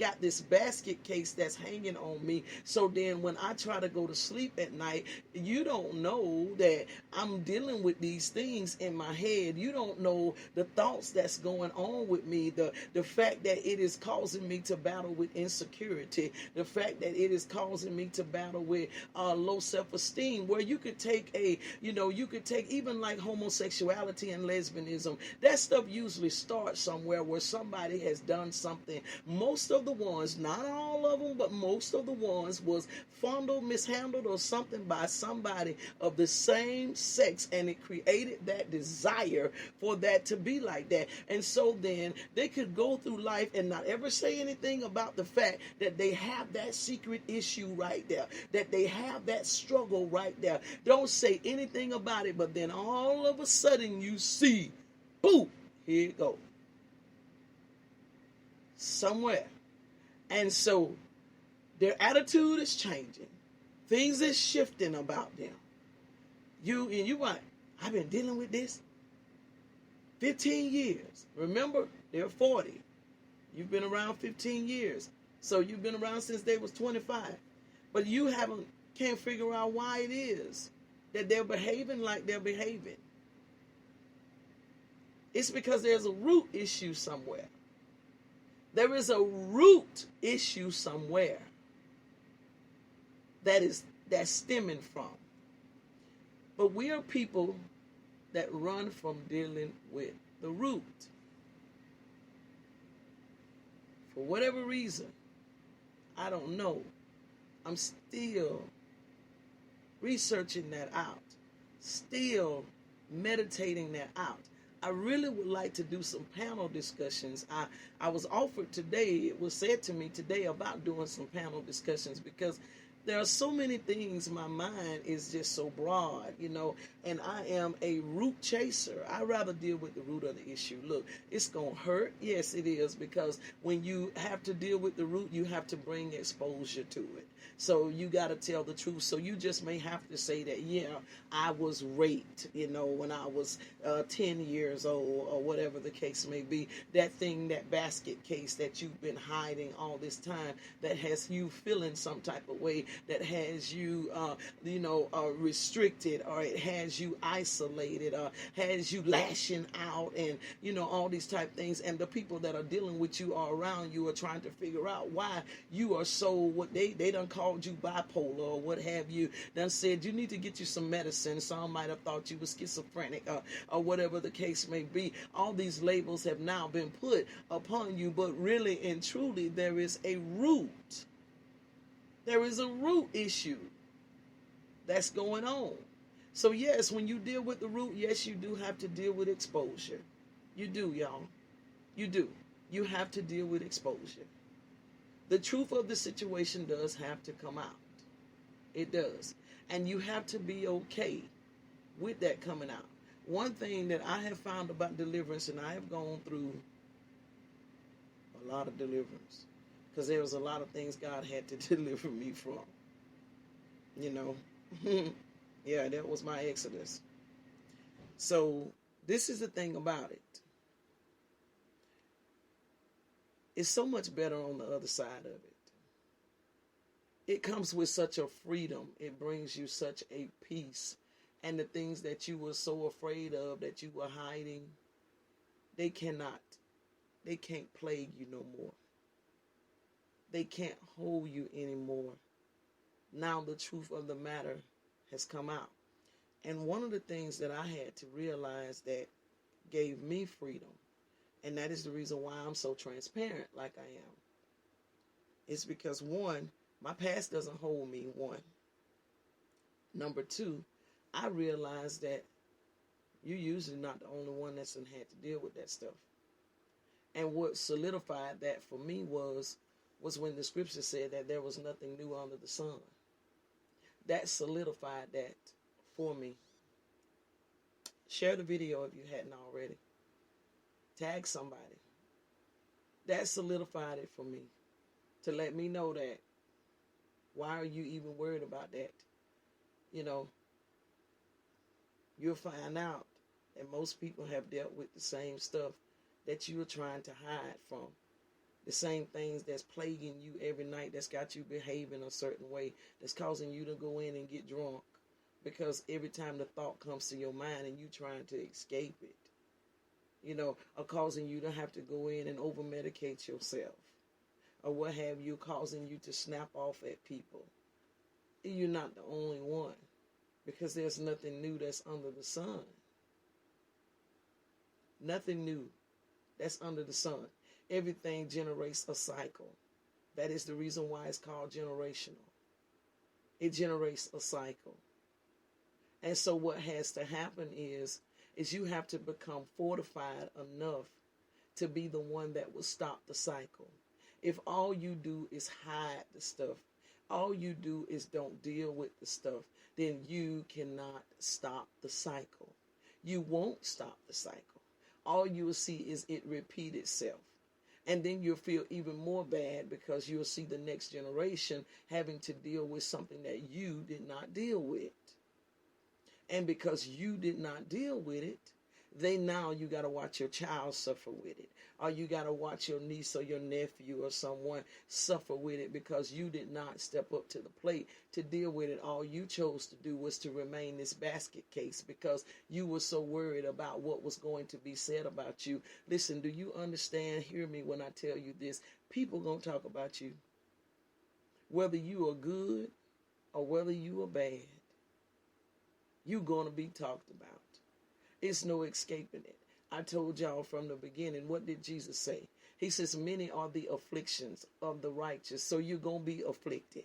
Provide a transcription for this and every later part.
got this basket case that's hanging on me. So then when I try to go to sleep at night, you don't know that I'm dealing with these things in my head. You don't know the thoughts that's going on with me, the fact that it is causing me to battle with insecurity, the fact that it is causing me to battle with low self-esteem, where you could take you could take even like homosexuality and lesbianism. That stuff usually starts somewhere where somebody has done something. Most of the ones, not all of them, but most of the ones was fondled, mishandled, or something by somebody of the same sex, and it created that desire for that to be like that. And so then they could go through life and not ever say anything about the fact that they have that secret issue right there, that they have that struggle right there. Don't say anything about it, but then all of a sudden you see, boom, here it goes. Somewhere. And so their attitude is changing. Things is shifting about them. You right. I've been dealing with this 15 years. Remember, they're 40. You've been around 15 years. So you've been around since they was 25. But you can't figure out why it is that they're behaving like they're behaving. It's because there's a root issue somewhere. There is a root issue somewhere that's stemming from. But we are people that run from dealing with the root. For whatever reason, I don't know. I'm still researching that out. Still meditating that out. I really would like to do some panel discussions. I was offered today, it was said to me today about doing some panel discussions because there are so many things. My mind is just so broad, and I am a root chaser. I rather deal with the root of the issue. Look, it's going to hurt. Yes, it is, because when you have to deal with the root, you have to bring exposure to it. So you got to tell the truth. So you just may have to say that, yeah, I was raped, when I was 10 years old, or whatever the case may be. That thing, that basket case that you've been hiding all this time, that has you feeling some type of way, that has you, restricted, or it has you isolated, or has you lashing out, and, all these type things. And the people that are dealing with you or around you are trying to figure out why you are so, what they done called you bipolar, or what have you, done said you need to get you some medicine. Some might have thought you were schizophrenic, or whatever the case may be. All these labels have now been put upon you, but really and truly there is a root. There is a root issue that's going on. So yes, when you deal with the root, yes, you do have to deal with exposure. You do, y'all. You do. You have to deal with exposure. The truth of the situation does have to come out. It does. And you have to be okay with that coming out. One thing that I have found about deliverance, and I have gone through a lot of deliverance, because there was a lot of things God had to deliver me from. Yeah, that was my exodus. So this is the thing about it. It's so much better on the other side of it. It comes with such a freedom. It brings you such a peace. And the things that you were so afraid of, that you were hiding, they can't plague you no more. They can't hold you anymore. Now the truth of the matter has come out. And one of the things that I had to realize that gave me freedom, and that is the reason why I'm so transparent like I am, it's because, one, my past doesn't hold me, one. Number two, I realized that you're usually not the only one that's had to deal with that stuff. And what solidified that for me was when the scripture said that there was nothing new under the sun. That solidified that for me. Share the video if you hadn't already. Tag somebody. That solidified it for me, to let me know that, why are you even worried about that? You'll find out that most people have dealt with the same stuff that you are trying to hide from. The same things that's plaguing you every night, that's got you behaving a certain way, that's causing you to go in and get drunk. Because every time the thought comes to your mind and you trying to escape it, are causing you to have to go in and over medicate yourself, or what have you, causing you to snap off at people. You're not the only one, because there's nothing new that's under the sun. Nothing new that's under the sun. Everything generates a cycle. That is the reason why it's called generational. It generates a cycle. And so what has to happen is you have to become fortified enough to be the one that will stop the cycle. If all you do is hide the stuff, all you do is don't deal with the stuff, then you cannot stop the cycle. You won't stop the cycle. All you will see is it repeat itself. And then you'll feel even more bad, because you'll see the next generation having to deal with something that you did not deal with. And because you did not deal with it, you got to watch your child suffer with it. Or you got to watch your niece or your nephew or someone suffer with it, because you did not step up to the plate to deal with it. All you chose to do was to remain this basket case, because you were so worried about what was going to be said about you. Listen, do you understand? Hear me when I tell you this. People going to talk about you. Whether you are good or whether you are bad, you're going to be talked about. It's no escaping it. I told y'all from the beginning, what did Jesus say? He says, many are the afflictions of the righteous. So you're going to be afflicted.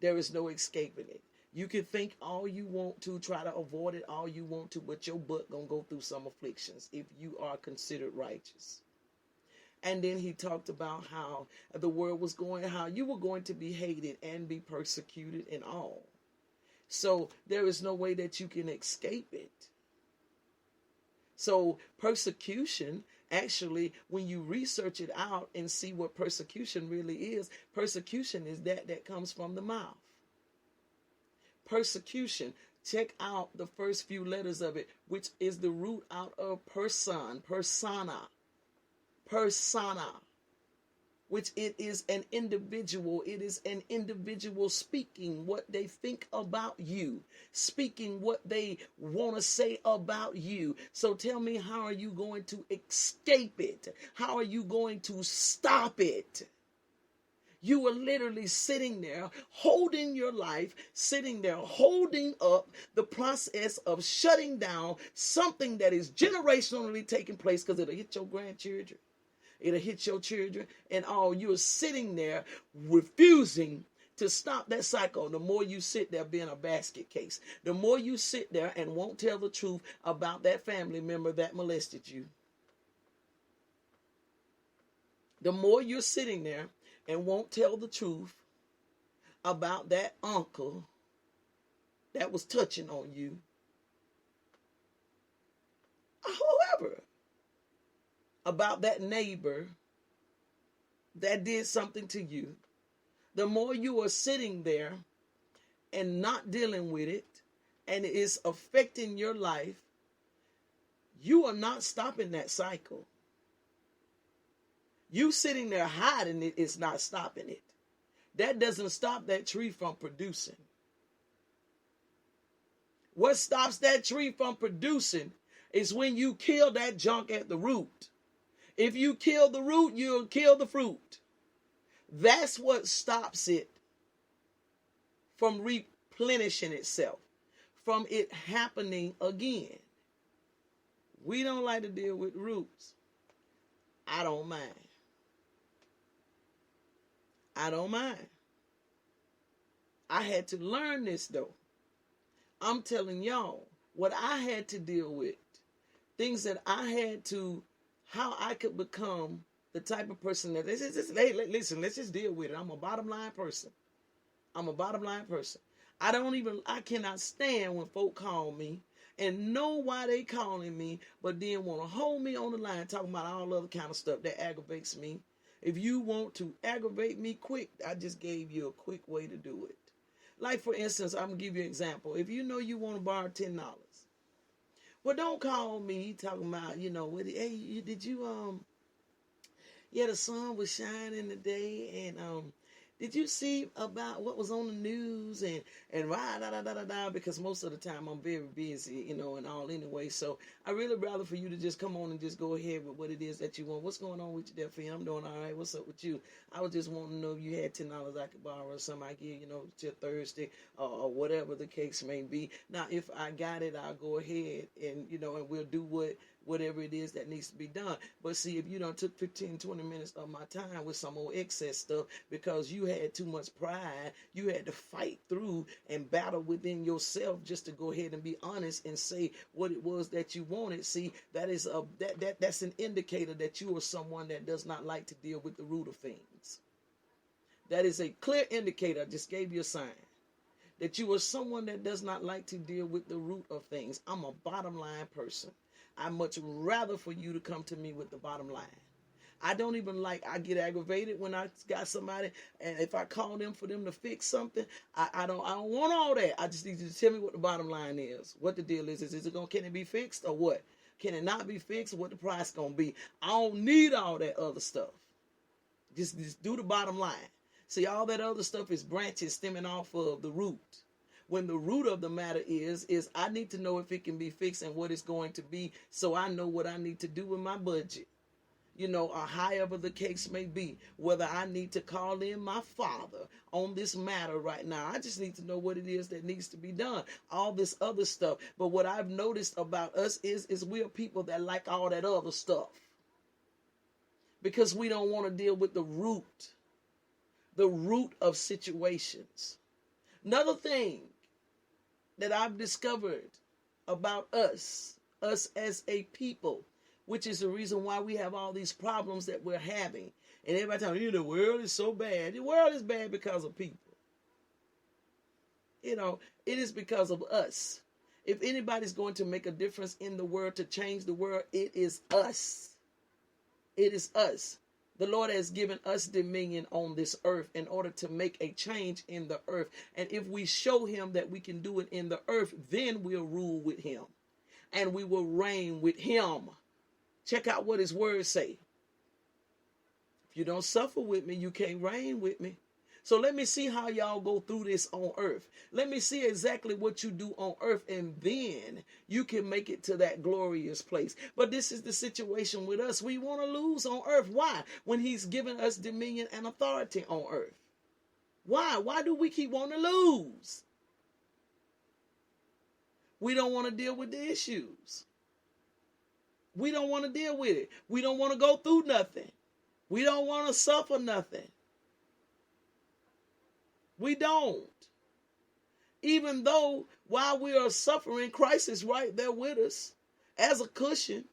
There is no escaping it. You can think all you want to, try to avoid it all you want to, but your butt going to go through some afflictions if you are considered righteous. And then he talked about how the world was going, how you were going to be hated and be persecuted and all. So there is no way that you can escape it. So persecution, actually, when you research it out and see what persecution really is, persecution is that comes from the mouth. Persecution, check out the first few letters of it, which is the root out of persona, which it is an individual. It is an individual speaking what they think about you, speaking what they want to say about you. So tell me, how are you going to escape it? How are you going to stop it? You were literally sitting there, holding your life, sitting there, holding up the process of shutting down something that is generationally taking place, because it'll hit your grandchildren. It'll hit your children, and all you're sitting there refusing to stop that cycle. The more you sit there being a basket case, the more you sit there and won't tell the truth about that family member that molested you. The more you're sitting there and won't tell the truth about that uncle that was touching on you. However, about that neighbor that did something to you, the more you are sitting there and not dealing with it, and it is affecting your life, you are not stopping that cycle. You sitting there hiding it is not stopping it. That doesn't stop that tree from producing. What stops that tree from producing is when you kill that junk at the root. If you kill the root, you'll kill the fruit. That's what stops it from replenishing itself, from it happening again. We don't like to deal with roots. I don't mind. I don't mind. I had to learn this, though. I'm telling y'all what I had to deal with, things that I had to, how I could become the type of person that, listen, let's just deal with it. I'm a bottom line person. I cannot stand when folk call me and know why they calling me, but then want to hold me on the line talking about all other kind of stuff that aggravates me. If you want to aggravate me quick, I just gave you a quick way to do it. Like, for instance, I'm going to give you an example. If you know you want to borrow $10, well, don't call me talking about, hey, did you Yeah, the sun was shining today, and did you see about what was on the news and rah da da da da da? Because most of the time I'm very busy, and all anyway. So I really rather for you to just come on and just go ahead with what it is that you want. What's going on with you, Delphine? I'm doing all right. What's up with you? I was just wanting to know if you had $10 I could borrow or something I give, till Thursday or whatever the case may be. Now, if I got it, I'll go ahead and and we'll do whatever it is that needs to be done. But see, if you done took 15, 20 minutes of my time with some old excess stuff because you had too much pride, you had to fight through and battle within yourself just to go ahead and be honest and say what it was that you wanted. See, that's an indicator that you are someone that does not like to deal with the root of things. That is a clear indicator. I just gave you a sign that you are someone that does not like to deal with the root of things. I'm a bottom line person. I much rather for you to come to me with the bottom line. I don't even I get aggravated when I got somebody, and if I call them for them to fix something, I don't want all that. I just need you to tell me what the bottom line is. What the deal is. Can it be fixed or what? Can it not be fixed? What the price gonna be? I don't need all that other stuff. Just do the bottom line. See, all that other stuff is branches stemming off of the root. When the root of the matter is I need to know if it can be fixed and what it's going to be, so I know what I need to do with my budget. Or however the case may be, whether I need to call in my father on this matter right now. I just need to know what it is that needs to be done. All this other stuff. But what I've noticed about us is we are people that like all that other stuff, because we don't want to deal with the root of situations. Another thing that I've discovered about us as a people, which is the reason why we have all these problems that we're having. And everybody telling you the world is so bad. The world is bad because of people. It is because of us. If anybody's going to make a difference in the world, to change the world, it is us. It is us. The Lord has given us dominion on this earth in order to make a change in the earth. And if we show him that we can do it in the earth, then we'll rule with him. And we will reign with him. Check out what his words say. If you don't suffer with me, you can't reign with me. So let me see how y'all go through this on earth. Let me see exactly what you do on earth, and then you can make it to that glorious place. But this is the situation with us. We want to lose on earth. Why? When he's given us dominion and authority on earth. Why? Why do we keep wanting to lose? We don't want to deal with the issues. We don't want to deal with it. We don't want to go through nothing. We don't want to suffer nothing. We don't. Even though while we are suffering, Christ is right there with us as a cushion.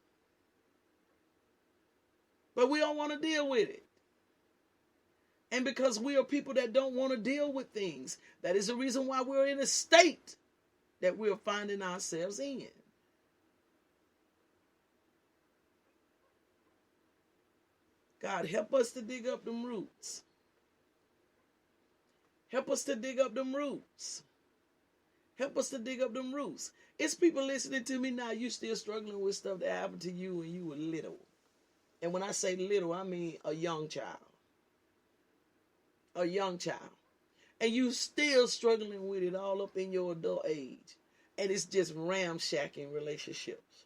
But we don't want to deal with it. And because we are people that don't want to deal with things, that is the reason why we're in a state that we're finding ourselves in. God, help us to dig up them roots. Help us to dig up them roots. Help us to dig up them roots. It's people listening to me now. You still struggling with stuff that happened to you when you were little. And when I say little, I mean a young child. A young child. And you still struggling with it all up in your adult age. And it's just ramshacking relationships.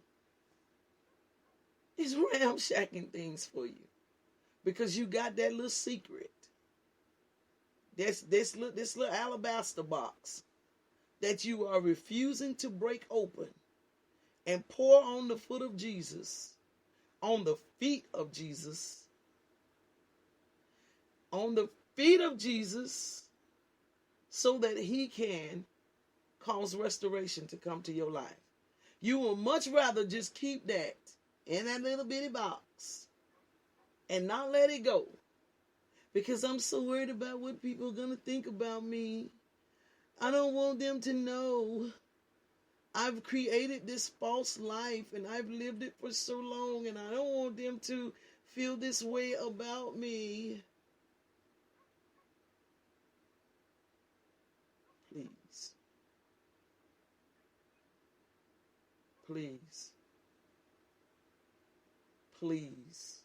It's ramshacking things for you. Because you got that little secret. This little alabaster box that you are refusing to break open and pour on the foot of Jesus, on the feet of Jesus, on the feet of Jesus, so that he can cause restoration to come to your life. You will much rather just keep that in that little bitty box and not let it go. Because I'm so worried about what people are going to think about me. I don't want them to know I've created this false life and I've lived it for so long, and I don't want them to feel this way about me. Please. Please. Please.